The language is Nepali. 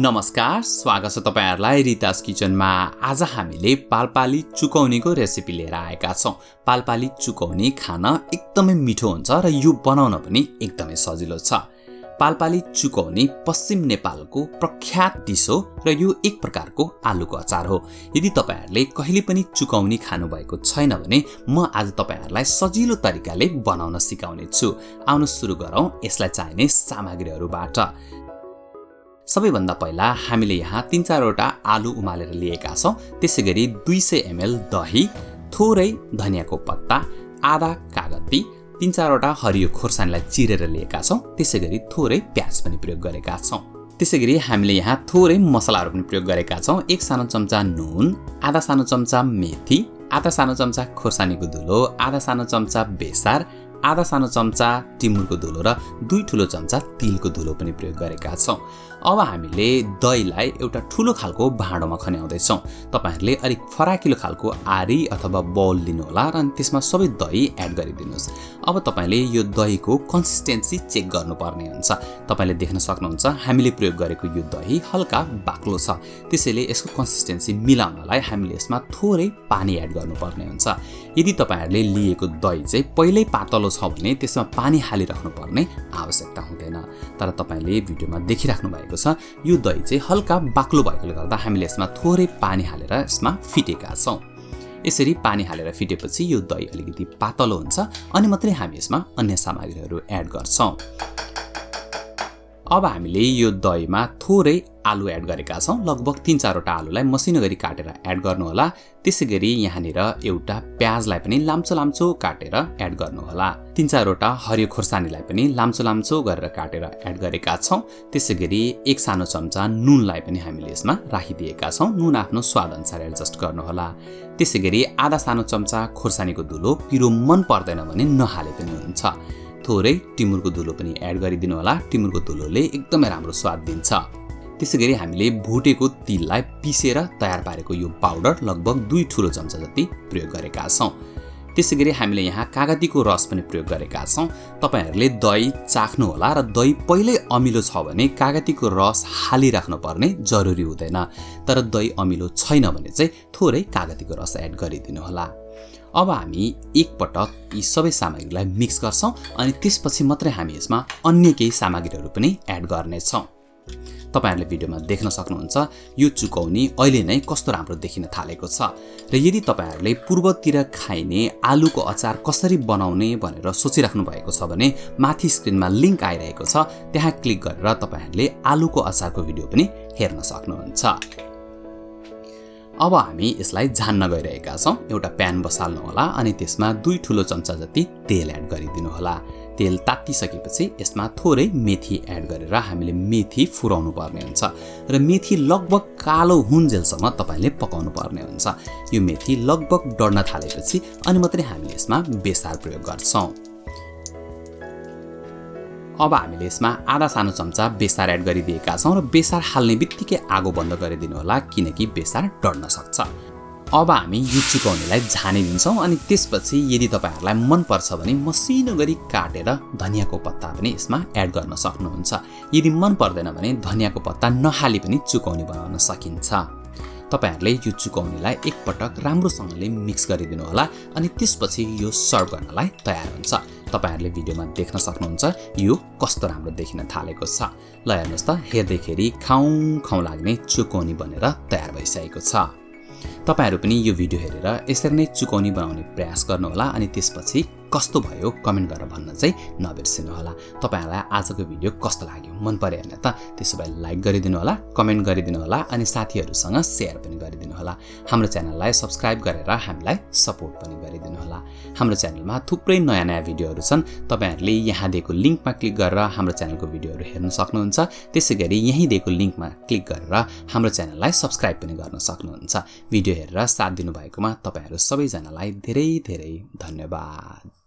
नमस्कार, स्वागत छ तपाईहरुलाई रितास किचनमा। आज हामीले पालपाली चुकौनीको रेसिपी लिएर आएका छौं। पालपाली चुकौनी खान एकदमै मिठो हुन्छ र यो बनाउन पनि एकदमै सजिलो छ। पालपाली चुकौनी पश्चिम नेपालको प्रख्यात डिश हो र यो एक प्रकारको आलुको अचार हो। यदि तपाईहरुले कहिले पनि चुकौनी खानु भएको छैन भने म आज तपाईहरुलाई सजिलो तरिकाले बनाउन सिकाउने छु। आउनु सुरु गरौं यसलाई चाहिने सामग्रीहरुबाट। सबैभन्दा पहिला हामीले यहाँ 3-4 वटा आलु उमालेर लिएका छौं। त्यसैगरी 200 ml दही, थोरै धनियाको पत्ता, आधा कागती, 3-4 वटा हरियो खोर्सानीलाई चिरेर लिएका छौं। त्यसैगरी थोरै प्याज पनि प्रयोग गरेका छौं। त्यसैगरी हामीले यहाँ थोरै मसलाहरु पनि प्रयोग गरेका छौं। 1 सानो चम्चा नुन, आधा सानो चम्चा मेथी, आधा सानो चम्चा खोर्सानीको धुलो, आधा सानो चम्चा बेसार, आधा सानो चम्चा टिमुरको धुलो र 2 ठूलो चम्चा तिलको धुलो पनि प्रयोग गरेका छौं। अब हामीले दहीलाई एउटा ठूलो खालको भाँडोमा खन्याउँदै छौं। तपाईहरुले अलिक फराकिलो खालको आरी अथवा बाउल लिनु होला र त्यसमा सबै दही एड गरिदिनुस्। अब तपाईले यो दहीको कन्सिस्टेन्सी चेक गर्नुपर्ने हुन्छ। तपाईले देख्न सक्नुहुन्छ हामीले प्रयोग गरेको यो दही हल्का बाक्लो छ। त्यसैले यसको कन्सिस्टेन्सी मिलाउनलाई हामीले यसमा थोरै पानी एड गर्नुपर्ने हुन्छ। यदि तपाईहरुले लिएको दही चाहिँ पहिल्यै पातलो छ भने त्यसमा पानी हालिराख्नु पर्ने आवश्यकता हुँदैन। तर तपाईले भिडियोमा देखिराख्नु भएको छ यो दही चाहिँ हल्का बाक्लो भएकोले गर्दा हामीले यसमा थोरै पानी हालेर यसमा फिटेका छौं। यसरी पानी हालेर फिटेपछि यो दही अलिकति पातलो हुन्छ अनि मात्रै हामी यसमा अन्य सामग्रीहरू एड गर्छौं। अब हामीले यो दहीमा थोरै आलु एड गरेका छौं। लगभग 3-4 वटा आलुलाई मसिनो गरी काटेर एड गर्नु होला। त्यसैगरी यहाँनिर एउटा प्याजलाई पनि लाम्चो काटेर एड गर्नु होला। 3-4 वटा हरियो खोर्सानीलाई पनि लाम्चो गरेर काटेर एड गरेका छौं। त्यसैगरी 1 सानो चम्चा नुनलाई पनि हामीले यसमा राखिदिएका छौं। नुन आफ्नो स्वाद अनुसार एडजस्ट गर्नु होला। त्यसैगरी आधा सानो चम्चा खोर्सानीको धुलो, पिरो मन पर्दैन भने नहाले पनि हुन्छ। थोरै टिमुरको धुलो पनि एड गरिदिनु होला। टिमुरको धुलोले एकदमै राम्रो स्वाद दिन्छ। त्यसैगरी हामीले भुटेको तिललाई पिसेर तयार पारेको यो पाउडर लगभग 2 ठूलो चम्चा जति प्रयोग गरेका छौं। त्यसैगरी हामीले यहाँ कागतीको रस पनि प्रयोग गरेका छौं। तपाईहरुले दही चाख्नु होला र दही पहिल्यै अमिलो छ भने कागतीको रस हालिराख्नु पर्ने जरुरी हुँदैन। तर दही अमिलो छैन भने चाहिँ थोरै कागतीको रस एड गरिदिनु होला। अब हामी एक पटक यी सबै सामग्रीलाई मिक्स गर्छौं अनि त्यसपछि मात्रै हामी यसमा अन्य केही सामग्रीहरू पनि एड गर्ने छौं। तपाईहरुले भिडियोमा देख्न सक्नुहुन्छ यो चुकौनी अहिले नै कस्तो राम्रो देखिन थालेको छ। र यदि तपाईहरुले पूर्वतिर खाइने आलुको अचार कसरी बनाउने भनेर सोचिराख्नु भएको छ भने माथि स्क्रिनमा लिंक आइरहेको छ, त्यहाँ क्लिक गरेर तपाईहरुले आलुको अचारको भिडियो पनि हेर्न सक्नुहुन्छ। अब हामी यसलाई झान्न गइरहेका छौं। एउटा प्यान बसाल्नु होला अनि त्यसमा 2 ठूलो चम्चा जति तेल एड गरिदिनु होला। तेल तातिसकेपछि यसमा थोरै मेथी एड गरेर हामीले मेथी फुराउनु पर्ने हुन्छ र मेथी लगभग कालो हुन्जेलसम्म तपाईले पकाउनु पर्ने हुन्छ। यो मेथी लगभग डढ्न थालेपछि अनि मात्रै हामीले यसमा बेसार प्रयोग गर्छौं। अब हामीले यसमा आधा सानो चम्चा बेसार एड गरिदिएका छौं र बेसार हाल्ने बित्तिकै आगो बन्द गरिदिनु होला किनकि बेसार डढ्न सक्छ। अब हामी यो चुकौनीलाई झानिदिन्छौं अनि त्यसपछि यदि तपाईहरुलाई मन पर्छ भने मसिनो गरी काटेर धनियाको पत्ता पनि यसमा एड गर्न सक्नुहुन्छ। यदि मन पर्दैन भने धनियाको पत्ता नहाली पनि चुकौनी बनाउन सकिन्छ। तपाईहरुले यो चुकौनीलाई एक पटक राम्रोसँगले मिक्स गरिदिनु होला अनि त्यसपछि यो सर्भ गर्नलाई तयार हुन्छ। तपाईहरुले भिडियोमा देख्न सक्नुहुन्छ यो कस्तो राम्रो देखिन थालेको छ। ल हेर्नुस् त, हेर्दैखेरि खाउँ लाग्ने चुकौनी बनेर तयार भइसकेको छ। तपाईहरु पनि यो भिडियो हेरेर यसरी नै चुकौनी बनाउने प्रयास गर्नु होला अनि त्यसपछि कस्तो भयो कमेन्ट गरेर भन्न चाहिँ नबिर्सिनु होला। तपाईहरुलाई आजको भिडियो कस्तो लाग्यो, मन पर्यो भने त त्यसो भए लाइक गरिदिनु होला, कमेन्ट गरिदिनु होला अनि साथीहरुसँग शेयर पनि गरिदिनु होला। हाम्रो च्यानललाई सब्स्क्राइब गरेर हामीलाई सपोर्ट पनि गरिदिनु होला। हाम्रो च्यानलमा थुप्रै नयाँ भिडियोहरु छन्। तपाईहरुले यहाँ दिएको लिंकमा क्लिक गरेर हाम्रो च्यानलको भिडियोहरु हेर्न सक्नुहुन्छ। त्यसैगरी यही दिएको लिंकमा क्लिक गरेर हाम्रो च्यानललाई सब्स्क्राइब पनि गर्न सक्नुहुन्छ। भिडियो हेरेर साथ दिनु भएकोमा तपाईहरु सबैजनालाई धेरै धेरै धन्यवाद।